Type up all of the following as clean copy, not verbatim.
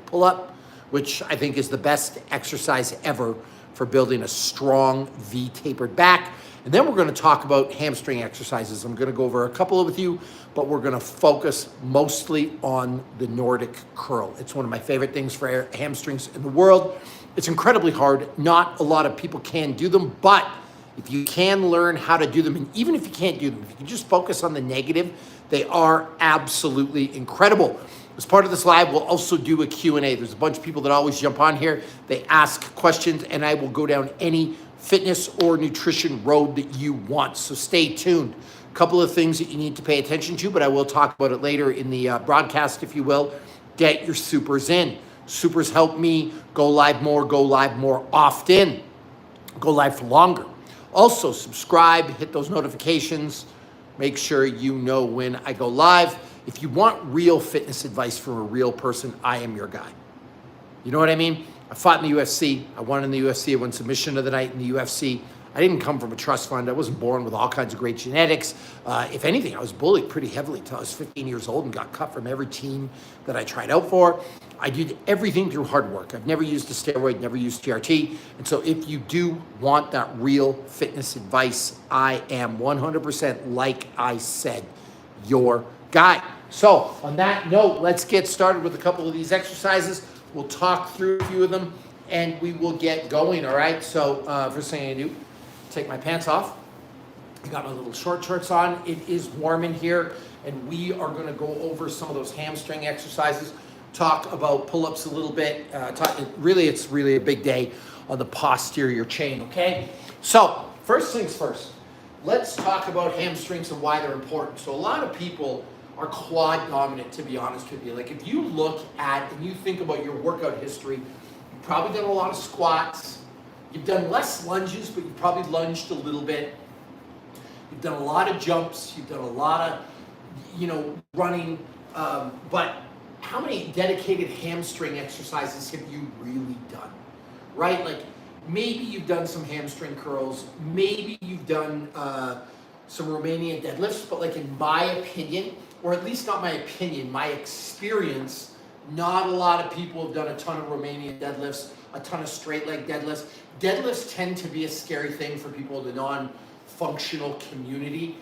pull-up, which I think is the best exercise ever for building a strong V-tapered back. And then we're going to talk about hamstring exercises. I'm going to go over a couple with you, but we're going to focus mostly on the Nordic curl. It's one of my favorite things for hamstrings in the world. It's incredibly hard. Not a lot of people can do them, but if you can learn how to do them, and even if you can't do them, if you can just focus on the negative, they are absolutely incredible. As part of this live, we'll also do a Q&A. There's a bunch of people that always jump on here. They ask questions, and I will go down any fitness or nutrition road that you want. So stay tuned. A couple of things that you need to pay attention to, but I will talk about it later in the broadcast, if you will. Get your supers in. Supers help me go live more often, go live for longer. Also, subscribe, hit those notifications. Make sure you know when I go live. If you want real fitness advice from a real person, I am your guy. You know what I mean? I fought in the UFC. I won in the UFC. I won submission of the night in the UFC. I didn't come from a trust fund. I wasn't born with all kinds of great genetics. If anything, I was bullied pretty heavily until I was 15 years old and got cut from every team that I tried out for. I did everything through hard work. I've never used a steroid, never used TRT. And so if you do want that real fitness advice, I am 100%, like I said, your guy. So on that note, let's get started with a couple of these exercises. We'll talk through a few of them and we will get going, all right? So first thing I do, take my pants off. I got my little short shorts on. It is warm in here and we are gonna go over some of those hamstring exercises, talk about pull-ups a little bit. It's really a big day on the posterior chain, okay? So first things first, let's talk about hamstrings and why they're important. So a lot of people are quad dominant, to be honest with you. Like if you look at and you think about your workout history, you've probably done a lot of squats. You've done less lunges, but you've probably lunged a little bit. You've done a lot of jumps. You've done a lot of, running. But how many dedicated hamstring exercises have you really done, right? Like maybe you've done some hamstring curls. Maybe you've done some Romanian deadlifts, but like in my opinion, or at least not my opinion, my experience, not a lot of people have done a ton of Romanian deadlifts, a ton of straight leg deadlifts. Deadlifts tend to be a scary thing for people in the non-functional community.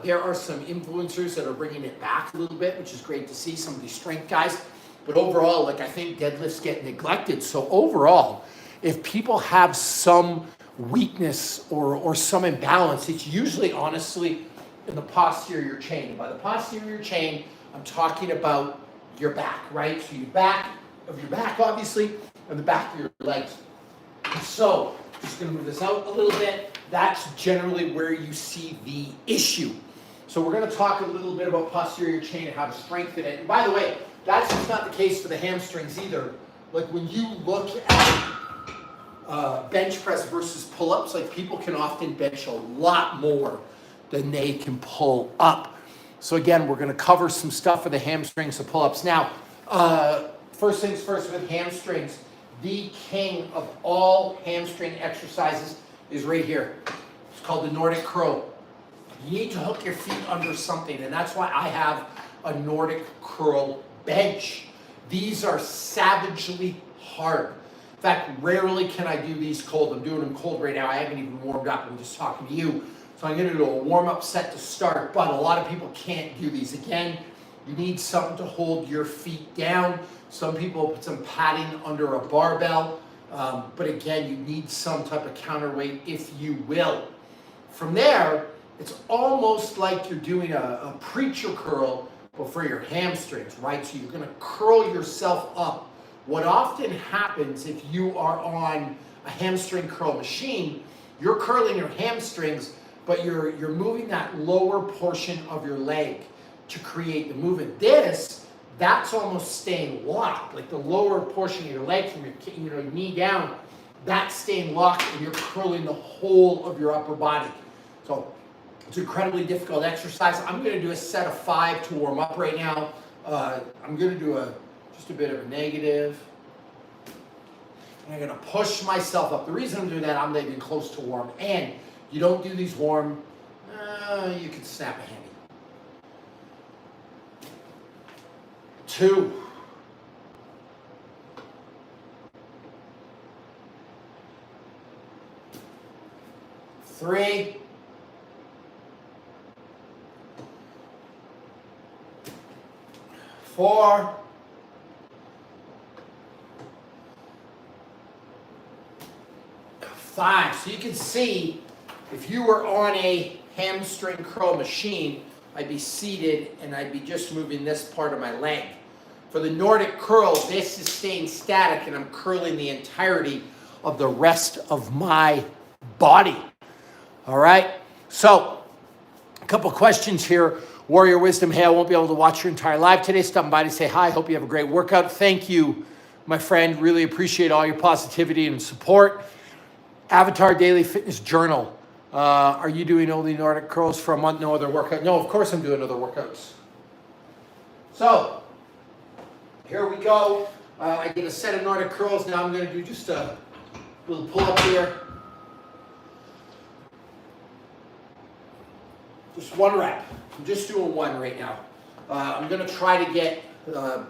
There are some influencers that are bringing it back a little bit, which is great to see, some of these strength guys. But overall, I think deadlifts get neglected. So overall, if people have some weakness or some imbalance, it's usually honestly in the posterior chain. And by the posterior chain, I'm talking about your back, right? So your back, obviously, and the back of your legs. So, just gonna move this out a little bit. That's generally where you see the issue. So we're gonna talk a little bit about posterior chain and how to strengthen it. And by the way, that's just not the case for the hamstrings either. Like when you look at bench press versus pull-ups, like people can often bench a lot more than they can pull up. So again, we're gonna cover some stuff for the hamstrings and pull-ups. Now, first things first with hamstrings, the king of all hamstring exercises is right here. It's called the Nordic curl. You need to hook your feet under something, and that's why I have a Nordic curl bench. These are savagely hard. In fact, rarely can I do these cold. I'm doing them cold right now. I haven't even warmed up. I'm just talking to you. So I'm going to do a warm-up set to start, but a lot of people can't do these. Again, you need something to hold your feet down. Some people put some padding under a barbell, but again, you need some type of counterweight, if you will. From there, it's almost like you're doing a preacher curl, but for your hamstrings, right? So you're going to curl yourself up. What often happens if you are on a hamstring curl machine, you're curling your hamstrings, but you're moving that lower portion of your leg to create the movement. That's almost staying locked, like the lower portion of your leg from your knee down, that's staying locked and you're curling the whole of your upper body. So it's an incredibly difficult exercise. I'm going to do a set of 5 to warm up right now. I'm going to do just a bit of a negative. And I'm going to push myself up. The reason I'm doing that, I'm getting close to warm. And you don't do these warm, you can snap a hammy. 2, 3, 4, 5. So you can see if you were on a hamstring curl machine, I'd be seated and I'd be just moving this part of my leg. For the Nordic curl, this is staying static and I'm curling the entirety of the rest of my body. All right, so a couple questions here. Warrior Wisdom, hey, I won't be able to watch your entire live today. Stopping by to say hi. Hope you have a great workout. Thank you, my friend. Really appreciate all your positivity and support. Avatar Daily Fitness Journal. Are you doing only Nordic curls for a month? No other workout? No, of course I'm doing other workouts. So, here we go. I did a set of Nordic curls. Now I'm going to do just a little pull up here. Just 1 rep. I'm just doing 1 right now. I'm going to try to get,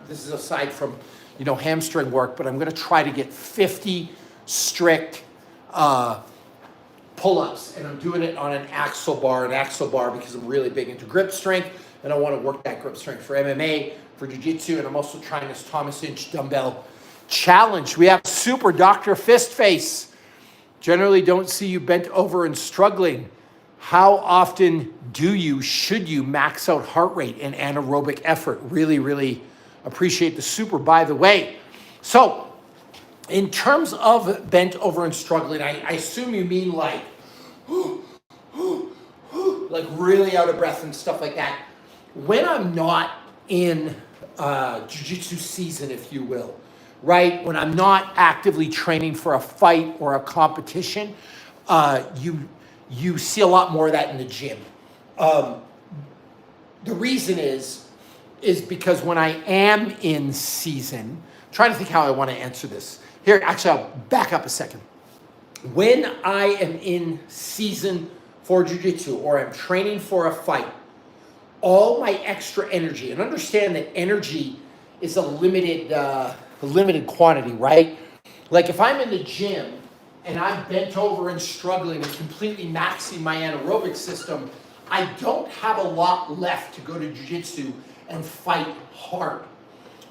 this is aside from, hamstring work, but I'm going to try to get 50 strict pull-ups, and I'm doing it on an axle bar because I'm really big into grip strength, and I want to work that grip strength for MMA, for jiu-jitsu, and I'm also trying this Thomas Inch dumbbell challenge. We have Super Dr. Fistface. Generally don't see you bent over and struggling. How often should you max out heart rate and anaerobic effort? Really, really appreciate the super, by the way. So, in terms of bent over and struggling, I assume you mean like really out of breath and stuff like that. When I'm not in jiu-jitsu season, if you will, right? When I'm not actively training for a fight or a competition, you see a lot more of that in the gym. The reason is because when I am in season, I'm trying to think how I want to answer this. Here, actually, I'll back up a second. When I am in season for jiu-jitsu or I'm training for a fight, all my extra energy, and understand that energy is a limited quantity, right? Like if I'm in the gym and I'm bent over and struggling and completely maxing my anaerobic system, I don't have a lot left to go to jiu-jitsu and fight hard.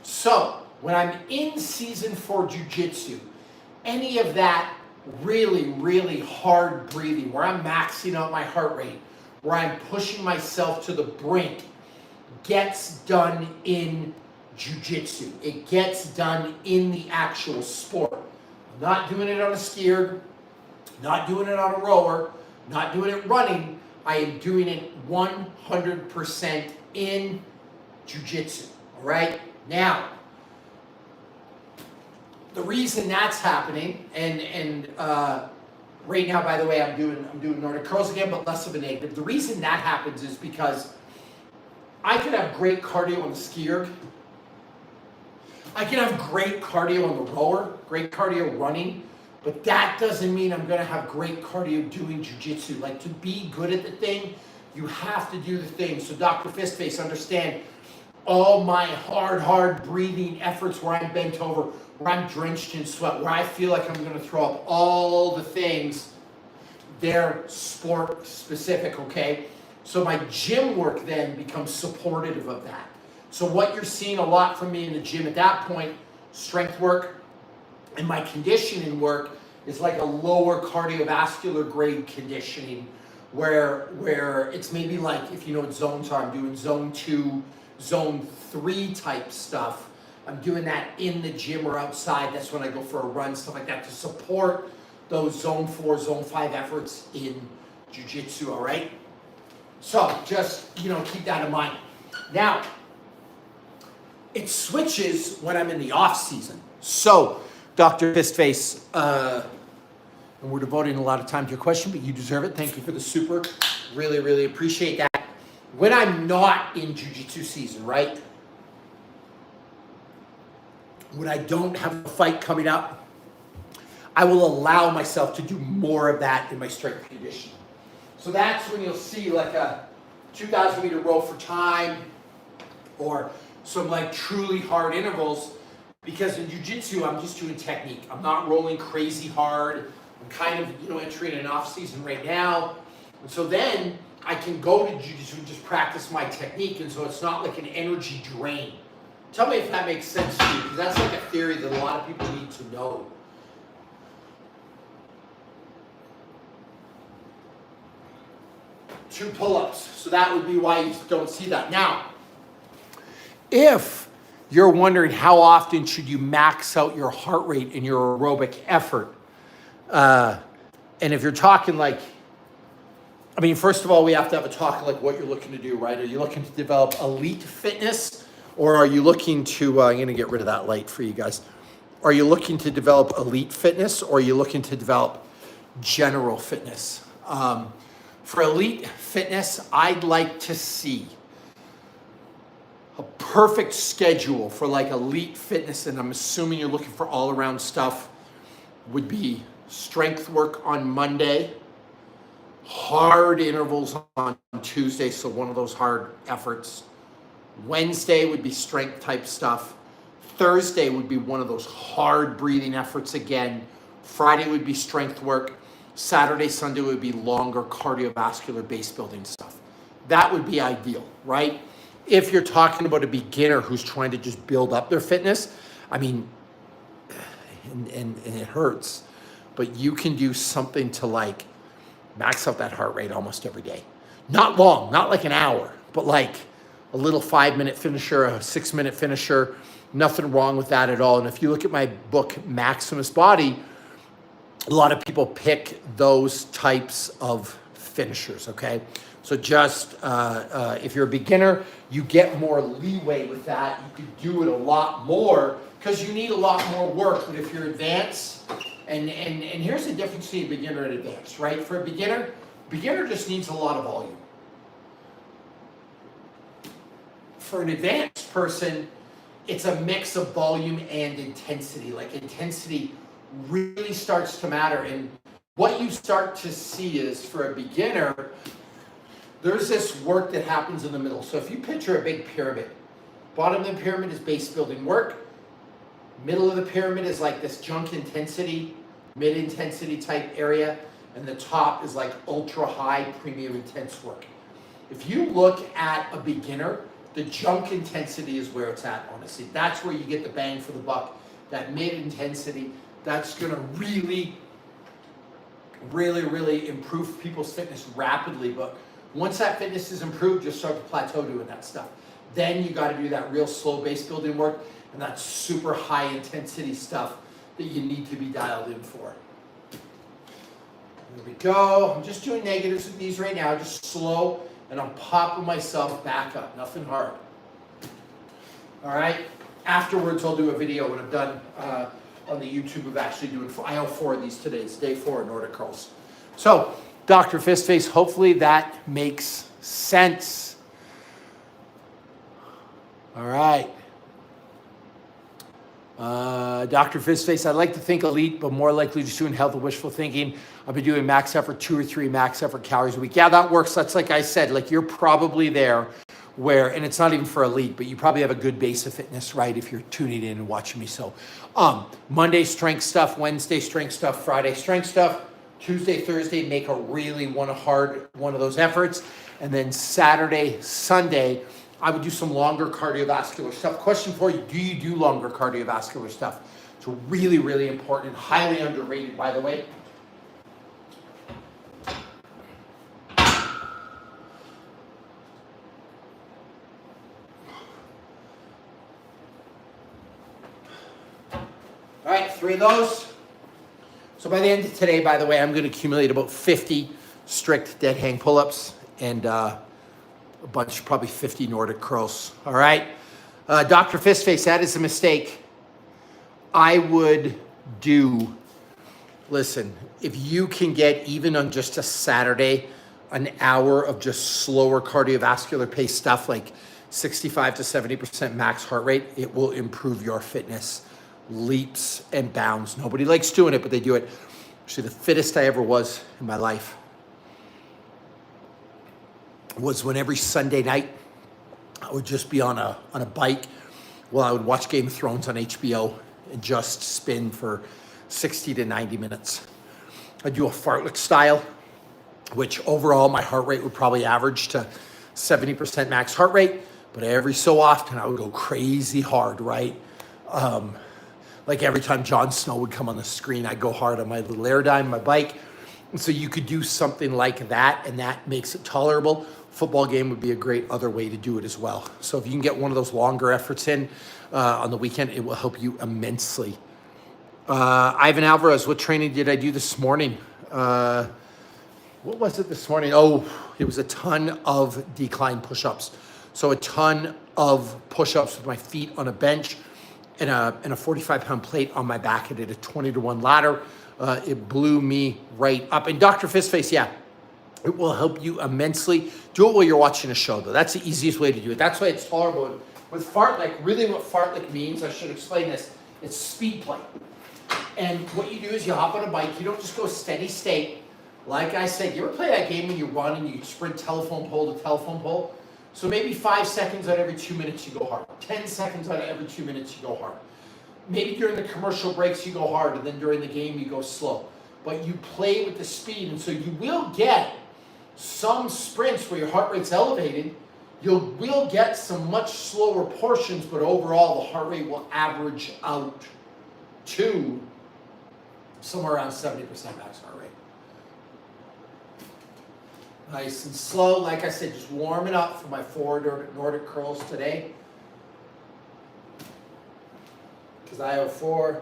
So when I'm in season for jiu-jitsu, any of that really, really hard breathing, where I'm maxing out my heart rate, where I'm pushing myself to the brink, gets done in jiu-jitsu. It gets done in the actual sport. I'm not doing it on a skier, not doing it on a rower, not doing it running. I am doing it 100% in jiu-jitsu, all right? Now, the reason that's happening, and right now, by the way, I'm doing Nordic curls again, but less of a negative. The reason that happens is because I could have great cardio on the skier. I can have great cardio on the rower, great cardio running, but that doesn't mean I'm gonna have great cardio doing jiu-jitsu. Like, to be good at the thing, you have to do the thing. So Dr. Fistface, understand, all my hard breathing efforts where I'm bent over, where I'm drenched in sweat, where I feel like I'm gonna throw up, all the things, they're sport specific, okay? So my gym work then becomes supportive of that. So what you're seeing a lot from me in the gym at that point, strength work, and my conditioning work is like a lower cardiovascular grade conditioning where it's maybe like, if you know what zones are, I'm doing zone 2, zone 3 type stuff. I'm doing that in the gym or outside. That's when I go for a run, stuff like that, to support those zone 4, zone 5 efforts in jiu-jitsu, all right? So just, keep that in mind. Now, it switches when I'm in the off season. So, Dr. Fistface, and we're devoting a lot of time to your question, but you deserve it. Thank you for the super. Really, really appreciate that. When I'm not in jiu-jitsu season, right? When I don't have a fight coming up, I will allow myself to do more of that in my strength conditioning. So that's when you'll see like a 2,000 meter row for time, or some like truly hard intervals, because in jiu-jitsu I'm just doing technique. I'm not rolling crazy hard. I'm kind of, entering an off season right now. And so then I can go to jiu-jitsu and just practice my technique. And so it's not like an energy drain. Tell me if that makes sense to you, because that's like a theory that a lot of people need to know. Two pull-ups. So that would be why you don't see that. Now, if you're wondering how often should you max out your heart rate in your aerobic effort, and if you're talking like, first of all, we have to have a talk like what you're looking to do, right? Are you looking to develop elite fitness, or are you looking to, I'm going to get rid of that light for you guys. Are you looking to develop elite fitness, or are you looking to develop general fitness? For elite fitness, I'd like to see a perfect schedule for like elite fitness, and I'm assuming you're looking for all-around stuff, would be strength work on Monday, hard intervals on Tuesday, so one of those hard efforts. Wednesday would be strength type stuff. Thursday would be one of those hard breathing efforts again. Friday would be strength work. Saturday, Sunday would be longer cardiovascular base building stuff. That would be ideal, right? If you're talking about a beginner who's trying to just build up their fitness, and it hurts, but you can do something to like max out that heart rate almost every day. Not long, not like an hour, but like a little 5-minute finisher, a 6-minute finisher, nothing wrong with that at all. And if you look at my book, Maximus Body, a lot of people pick those types of finishers, okay? So just, if you're a beginner, you get more leeway with that. You could do it a lot more because you need a lot more work. But if you're advanced, and here's the difference between beginner and advanced, right? For a beginner just needs a lot of volume. For an advanced person, it's a mix of volume and intensity. Like intensity really starts to matter. And what you start to see is for a beginner, there's this work that happens in the middle. So if you picture a big pyramid, bottom of the pyramid is base building work. Middle of the pyramid is like this junk intensity, mid intensity type area. And the top is like ultra high premium intense work. If you look at a beginner, the junk intensity is where it's at, honestly. That's where you get the bang for the buck. That mid intensity, that's gonna really, really, really improve people's fitness rapidly. But once that fitness is improved, you'll start to plateau doing that stuff. Then you gotta do that real slow base building work and that super high intensity stuff that you need to be dialed in for. There we go. I'm just doing negatives with these right now, just slow, and I'm popping myself back up, nothing hard. All right, afterwards I'll do a video when I'm done on the YouTube of actually doing, I have 4 of these today. It's day 4 of Nordic curls. So, Dr. Fistface, hopefully that makes sense. All right. Dr. Fistface, I'd like to think elite, but more likely just doing health and wishful thinking. I've been doing max effort 2 or 3 max effort calories a week. Yeah, that works. That's like I said, like you're probably there where, and it's not even for elite, but you probably have a good base of fitness, right? If you're tuning in and watching me. So Monday strength stuff, Wednesday strength stuff, Friday strength stuff, Tuesday, Thursday, make a really one of those efforts. And then Saturday, Sunday, I would do some longer cardiovascular stuff. Question for you, do you do longer cardiovascular stuff? It's really, really important, highly underrated, by the way. All right, 3 of those. So by the end of today, by the way, I'm going to accumulate about 50 strict dead hang pull-ups and a bunch, probably 50 Nordic curls. All right. Dr. Fistface, that is a mistake. I would do, listen, if you can get even on just a Saturday, an hour of just slower cardiovascular pace stuff like 65 to 70% max heart rate, it will improve your fitness leaps and bounds. Nobody likes doing it, but they do it. Actually, the fittest I ever was in my life was when every Sunday night I would just be on a bike while I would watch Game of Thrones on HBO and just spin for 60 to 90 minutes. I do a fartlek style, which overall my heart rate would probably average to 70% max heart rate, but every so often I would go crazy hard, right? Like every time Jon Snow would come on the screen, I'd go hard on my little Airdyne, my bike. And so you could do something like that, and that makes it tolerable. Football game would be a great other way to do it as well. So if you can get one of those longer efforts in on the weekend, it will help you immensely. Ivan Alvarez, what training did I do this morning? What was it this morning? Oh, it was a ton of decline push-ups. So a ton of push-ups with my feet on a bench and a 45-pound plate on my back. I did a 20-to-1 ladder. It blew me right up. And Dr. Fistface, yeah, it will help you immensely. Do it while you're watching a show, though. That's the easiest way to do it. That's why it's tolerable. With fartlek, really what fartlek means, I should explain this, it's speed play. And what you do is you hop on a bike. You don't just go steady state. Like I said, you ever play that game when you run and you sprint telephone pole to telephone pole? So maybe 5 seconds out of every 2 minutes you go hard. 10 seconds out of every 2 minutes you go hard. Maybe during the commercial breaks you go hard, and then during the game you go slow. But you play with the speed, and so you will get some sprints where your heart rate's elevated. You will get some much slower portions, but overall the heart rate will average out to somewhere around 70% max heart rate. Nice and slow. Like I said, just warming up for my forward Nordic curls today. Because I have 4.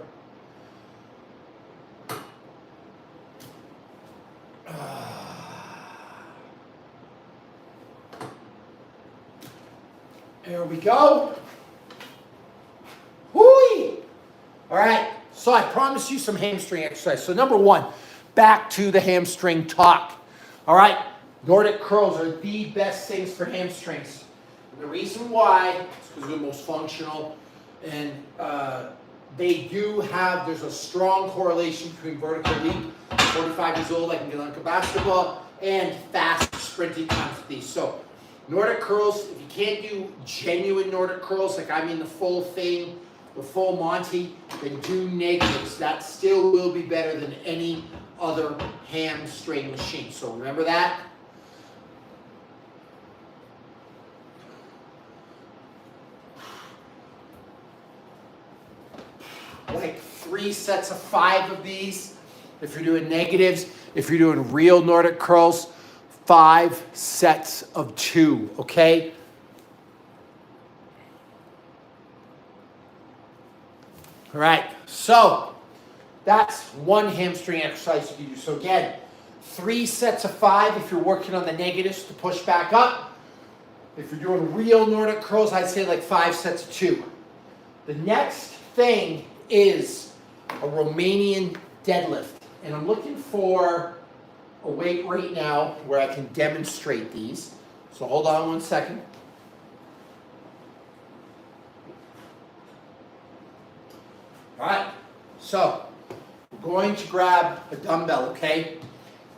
There we go. Whoo! All right, so I promised you some hamstring exercise. So number 1, back to the hamstring talk. All right, Nordic curls are the best things for hamstrings. And the reason why is because they're the most functional, and they do have, there's a strong correlation between vertical leap, 45 years old, I can get like a basketball, and fast sprinting times with these. So Nordic curls, if you can't do genuine Nordic curls, like I mean the full thing, the full Monty, then do negatives. That still will be better than any other hamstring machine. So remember that. Like 3 sets of 5 of these. If you're doing negatives, if you're doing real Nordic curls, 5 sets of 2, okay? All right, so that's one hamstring exercise you can do. So again, 3 sets of 5 if you're working on the negatives to push back up. If you're doing real Nordic curls, I'd say like 5 sets of 2. The next thing is a Romanian deadlift. And I'm looking for a weight right now where I can demonstrate these. So hold on 1 second. All right, so we're going to grab a dumbbell, okay?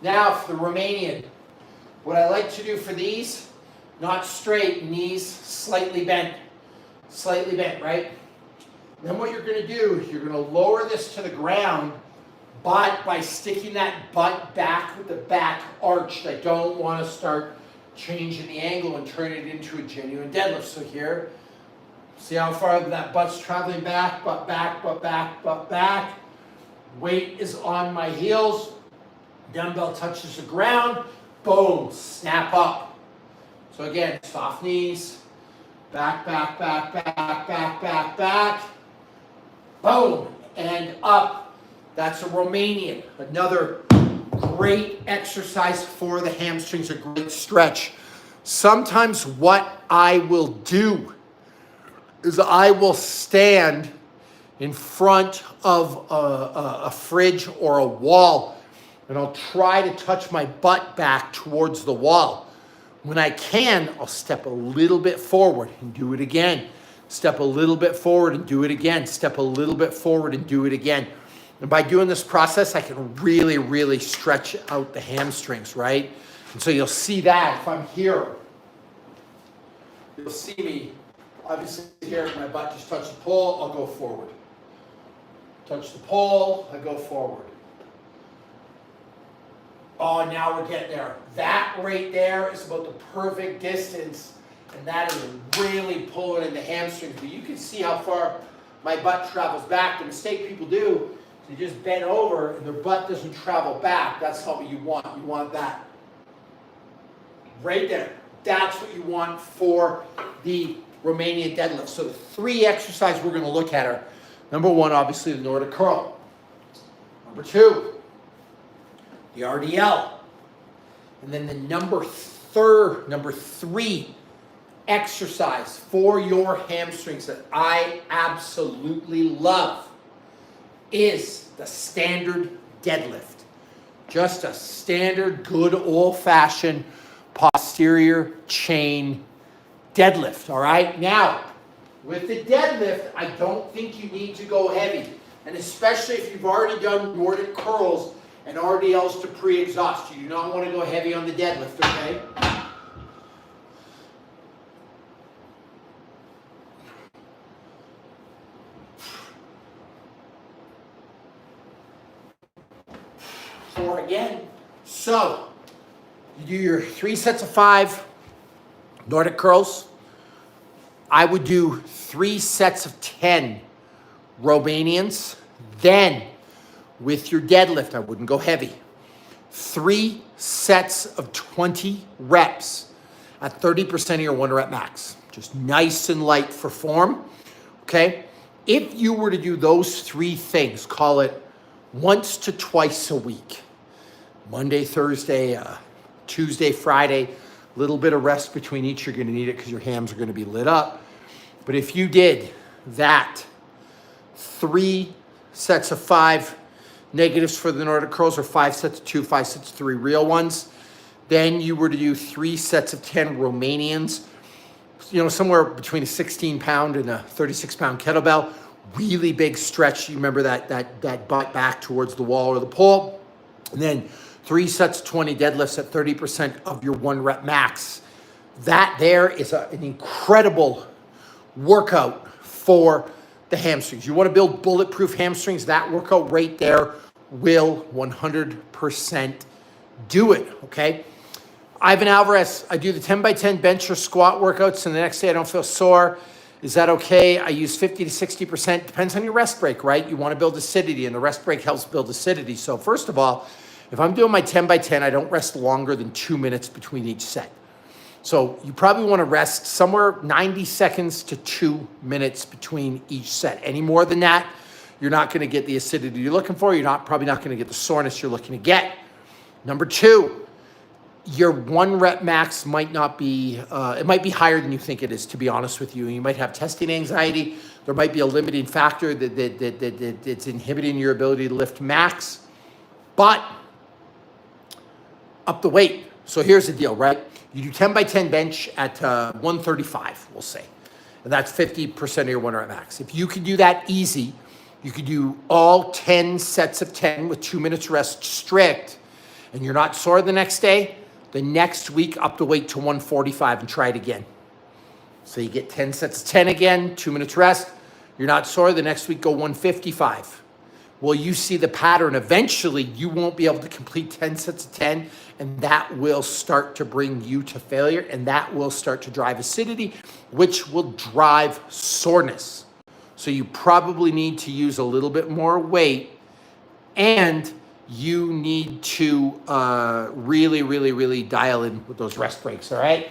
Now for the Romanian, what I like to do for these, not straight, knees slightly bent, right? Then what you're gonna do, you're gonna lower this to the ground, but by sticking that butt back with the back arched. I don't wanna start changing the angle and turn it into a genuine deadlift. So here, see how far that butt's traveling back, butt back, butt back, butt back. Weight is on my heels. Dumbbell touches the ground. Boom, snap up. So again, soft knees. Back, back, back, back, back, back, back. Boom, and up. That's a Romanian. Another great exercise for the hamstrings, a great stretch. Sometimes what I will do is I will stand in front of a fridge or a wall, and I'll try to touch my butt back towards the wall. When I can, I'll step a little bit forward and do it again. Step a little bit forward and do it again. Step a little bit forward and do it again. And by doing this process, I can really, really stretch out the hamstrings, right? And so you'll see that if I'm here, you'll see me. Obviously here, my butt just touched the pole, I'll go forward. Touch the pole, I go forward. Oh, now we're getting there. That right there is about the perfect distance, and that is really pulling in the hamstrings. But you can see how far my butt travels back. The mistake people do is they just bend over and their butt doesn't travel back. That's not what you want. You want that right there. That's what you want for the Romanian deadlift. So the 3 exercises we're going to look at are, number 1, obviously the Nordic curl. Number 2, the RDL. And then the number 3 exercise for your hamstrings that I absolutely love is the standard deadlift. Just a standard, good, old-fashioned posterior chain deadlift, all right? Now, with the deadlift, I don't think you need to go heavy. And especially if you've already done Nordic curls and RDLs to pre-exhaust. You do not want to go heavy on the deadlift, okay? Four again. So, you do your 3 sets of 5 Nordic curls. I would do 3 sets of 10 Romanians. Then, with your deadlift, I wouldn't go heavy. 3 sets of 20 reps at 30% of your 1 rep max. Just nice and light for form, okay? If you were to do those 3 things, call it once to twice a week, Monday, Thursday, Tuesday, Friday, a little bit of rest between each, you're gonna need it because your hams are gonna be lit up. But if you did that, 3 sets of 5 negatives for the Nordic curls, or 5 sets of 2, 5 sets of 3 real ones, then you were to do 3 sets of 10 Romanians, you know, somewhere between a 16-pound and a 36-pound kettlebell, really big stretch. You remember that butt back towards the wall or the pole. And then 3 sets of 20 deadlifts at 30% of your 1 rep max. That there is an incredible workout for the hamstrings. You want to build bulletproof hamstrings, that workout right there will 100% do it, okay? Ivan Alvarez, I do the 10 by 10 bench or squat workouts, and the next day I don't feel sore. Is that okay? I use 50 to 60%. Depends on your rest break, right? You want to build acidity, and the rest break helps build acidity. So first of all, if I'm doing my 10 by 10, I don't rest longer than 2 minutes between each set. So you probably want to rest somewhere 90 seconds to 2 minutes between each set. Any more than that, you're not going to get the acidity you're looking for. You're probably not going to get the soreness you're looking to get. Number 2, your 1 rep max might not be, it might be higher than you think it is, to be honest with you. You might have testing anxiety. There might be a limiting factor that's inhibiting your ability to lift max. But up the weight. So here's the deal, right? You do 10 by 10 bench at 135, we'll say. And that's 50% of your 1 rep max. If you can do that easy, you could do all 10 sets of 10 with 2 minutes rest strict, and you're not sore the next day, the next week up the weight to 145 and try it again. So you get 10 sets of 10 again, 2 minutes rest, you're not sore, the next week go 155. Well, you see the pattern. Eventually, you won't be able to complete 10 sets of 10, and that will start to bring you to failure, and that will start to drive acidity, which will drive soreness. So you probably need to use a little bit more weight, and you need to really dial in with those rest breaks, all right?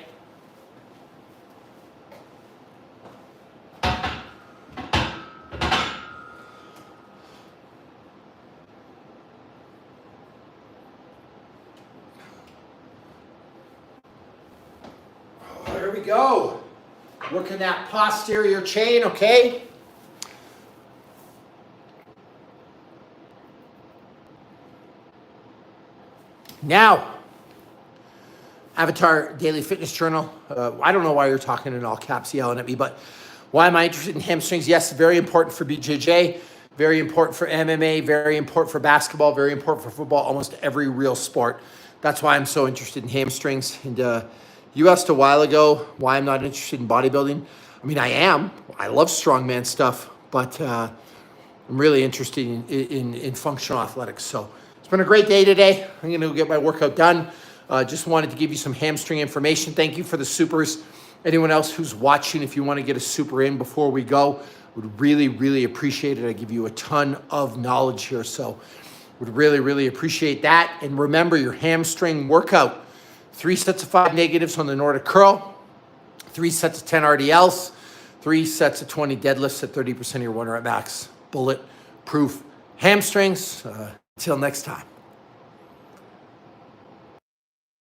There we go. Working that posterior chain, okay? Now, Avatar Daily Fitness Journal. I don't know why you're talking in all caps, yelling at me, but why am I interested in hamstrings? Yes, very important for BJJ, very important for MMA, very important for basketball, very important for football, almost every real sport. That's why I'm so interested in hamstrings. And you asked a while ago why I'm not interested in bodybuilding. I mean, I am. I love strongman stuff, but I'm really interested in functional athletics. So It's been a great day today. I'm going to get my workout done. Just wanted to give you some hamstring information. Thank you for the supers. Anyone else who's watching, if you want to get a super in before we go, would really, really appreciate it. I give you a ton of knowledge here, so would really, really appreciate that. And remember your hamstring workout. 3 sets of 5 negatives on the Nordic curl, 3 sets of 10 RDLs, 3 sets of 20 deadlifts at 30% of your 1 rep max. Bulletproof hamstrings. Until next time.